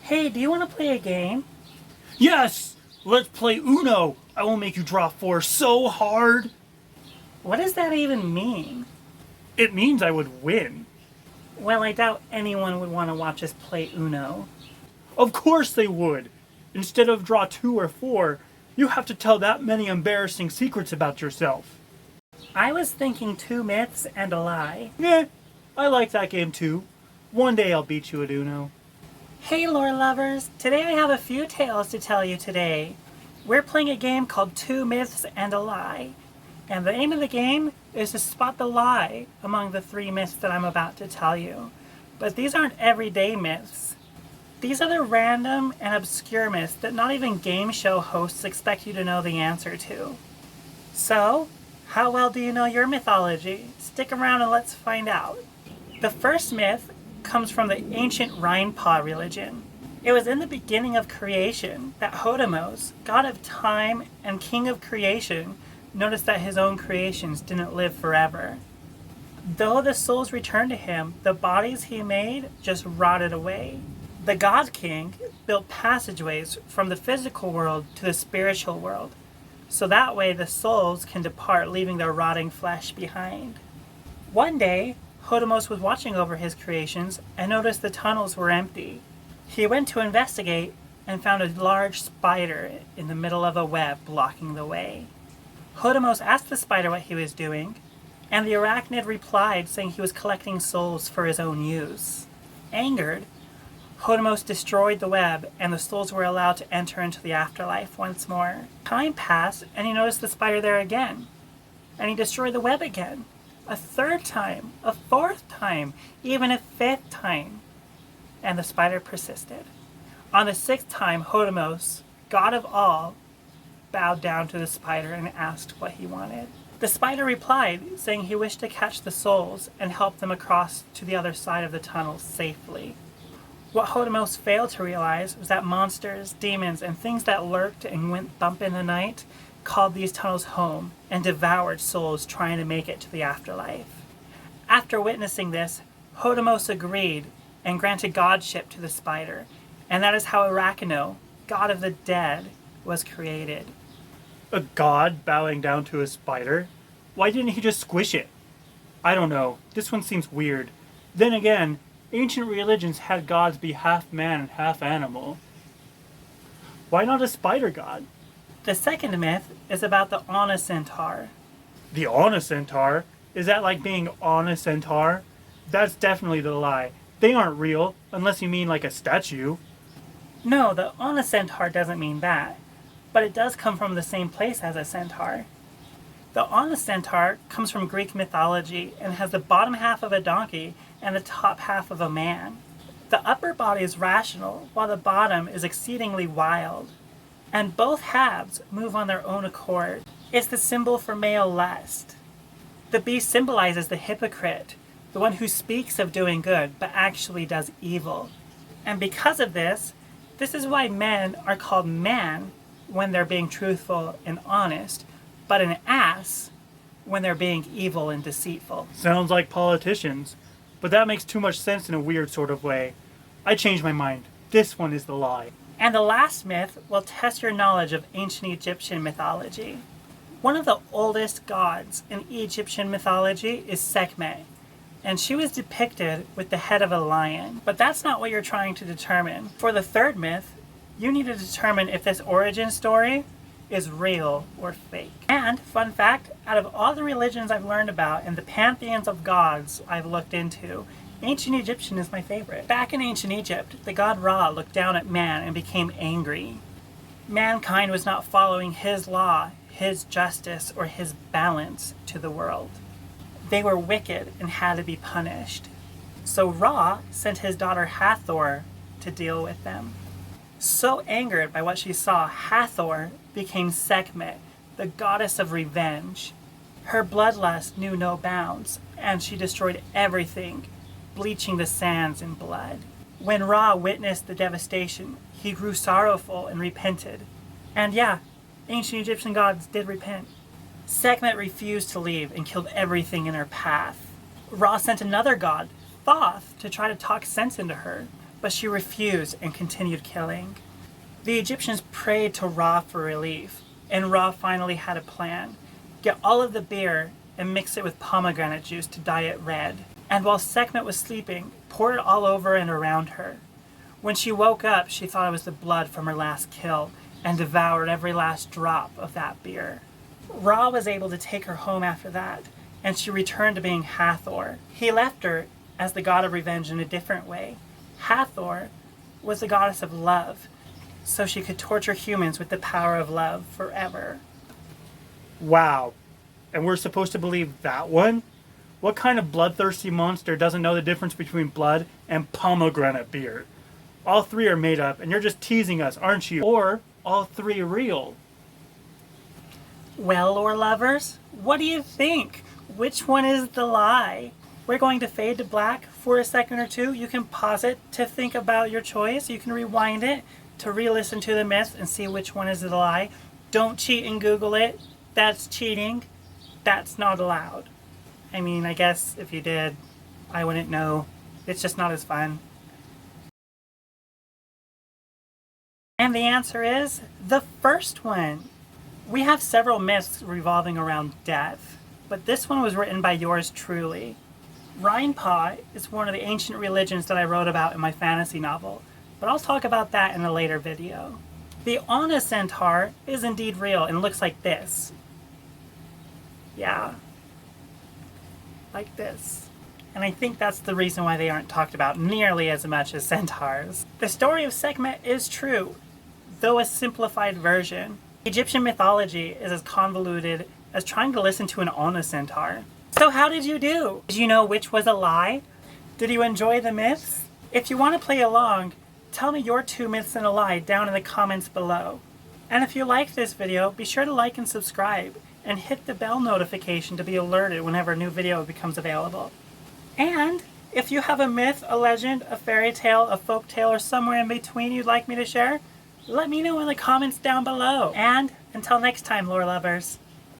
Hey, do you want to play a game? Yes! Let's play Uno! I will make you draw four so hard! What does that even mean? It means I would win. Well, I doubt anyone would want to watch us play Uno. Of course they would! Instead of draw two or four, you have to tell that many embarrassing secrets about yourself. I was thinking 2 myths and a lie. I like that game too. One day I'll beat you at Uno. Hey, lore lovers! Today I have a few tales to tell you today. We're playing a game called 2 myths and a lie. And the aim of the game is to spot the lie among the 3 myths that I'm about to tell you. But these aren't everyday myths. These are the random and obscure myths that not even game show hosts expect you to know the answer to. So, how well do you know your mythology? Stick around and let's find out. The first myth comes from the ancient Rinpa religion. It was in the beginning of creation that Hodemos, god of time and king of creation, noticed that his own creations didn't live forever. Though the souls returned to him, the bodies he made just rotted away. The God King built passageways from the physical world to the spiritual world, so that way the souls can depart, leaving their rotting flesh behind. One day, Hodemos was watching over his creations and noticed the tunnels were empty. He went to investigate and found a large spider in the middle of a web blocking the way. Hodemos asked the spider what he was doing, and the arachnid replied saying he was collecting souls for his own use. Angered, Hodemos destroyed the web and the souls were allowed to enter into the afterlife once more. Time passed and he noticed the spider there again, and he destroyed the web again. A third time, a fourth time, even a fifth time. And the spider persisted. On the 6th time, Hodemos, god of all, bowed down to the spider and asked what he wanted. The spider replied, saying he wished to catch the souls and help them across to the other side of the tunnel safely. What Hodemos failed to realize was that monsters, demons, and things that lurked and went bump in the night called these tunnels home and devoured souls trying to make it to the afterlife. After witnessing this, Hodemos agreed and granted godship to the spider, and that is how Arachno, god of the dead, was created. A god bowing down to a spider? Why didn't he just squish it? I don't know. This one seems weird. Then again, ancient religions had gods be half man and half animal. Why not a spider god? The second myth is about the Auna centaur. The Auna centaur? Is that like being on a centaur? That's definitely the lie. They aren't real, unless you mean like a statue. No, the Auna centaur doesn't mean that, but it does come from the same place as a centaur. The Auna centaur comes from Greek mythology and has the bottom half of a donkey and the top half of a man. The upper body is rational, while the bottom is exceedingly wild. And both halves move on their own accord. It's the symbol for male lust. The beast symbolizes the hypocrite, the one who speaks of doing good but actually does evil. And because of this is why men are called man when they're being truthful and honest, but an ass when they're being evil and deceitful. Sounds like politicians, but that makes too much sense in a weird sort of way. I changed my mind. This one is the lie. And the last myth will test your knowledge of ancient Egyptian mythology. One of the oldest gods in Egyptian mythology is Sekhmet, and she was depicted with the head of a lion. But that's not what you're trying to determine. For the third myth, you need to determine if this origin story is real or fake. And, fun fact, out of all the religions I've learned about and the pantheons of gods I've looked into, ancient Egyptian is my favorite. Back in ancient Egypt, the god Ra looked down at man and became angry. Mankind was not following his law, his justice, or his balance to the world. They were wicked and had to be punished. So Ra sent his daughter Hathor to deal with them. So angered by what she saw, Hathor became Sekhmet, the goddess of revenge. Her bloodlust knew no bounds, and she destroyed everything, bleaching the sands in blood. When Ra witnessed the devastation, he grew sorrowful and repented. And yeah, ancient Egyptian gods did repent. Sekhmet refused to leave and killed everything in her path. Ra sent another god, Thoth, to try to talk sense into her, but she refused and continued killing. The Egyptians prayed to Ra for relief, and Ra finally had a plan. Get all of the beer and mix it with pomegranate juice to dye it red. And while Sekhmet was sleeping, pour it all over and around her. When she woke up, she thought it was the blood from her last kill and devoured every last drop of that beer. Ra was able to take her home after that, and she returned to being Hathor. He left her as the god of revenge in a different way. Hathor was the goddess of love, so she could torture humans with the power of love forever. Wow. And we're supposed to believe that one? What kind of bloodthirsty monster doesn't know the difference between blood and pomegranate beer? All three are made up, and you're just teasing us, aren't you? Or all three real? Well, lore lovers, what do you think? Which one is the lie? We're going to fade to black for a second or two. You can pause it to think about your choice. You can rewind it to re-listen to the myth and see which one is the lie. Don't cheat and Google it. That's cheating. That's not allowed. I mean, I guess if you did, I wouldn't know. It's just not as fun. And the answer is the first one. We have several myths revolving around death, but this one was written by yours truly. Rhinepaw is one of the ancient religions that I wrote about in my fantasy novel, but I'll talk about that in a later video. The Anna centaur is indeed real and looks like this. Yeah. Like this. And I think that's the reason why they aren't talked about nearly as much as centaurs. The story of Sekhmet is true, though a simplified version. Egyptian mythology is as convoluted as trying to listen to an Anna centaur. So how did you do? Did you know which was a lie? Did you enjoy the myths? If you want to play along, tell me your 2 myths and a lie down in the comments below. And if you liked this video, be sure to like and subscribe, and hit the bell notification to be alerted whenever a new video becomes available. And if you have a myth, a legend, a fairy tale, a folk tale, or somewhere in between you'd like me to share, let me know in the comments down below. And until next time, lore lovers.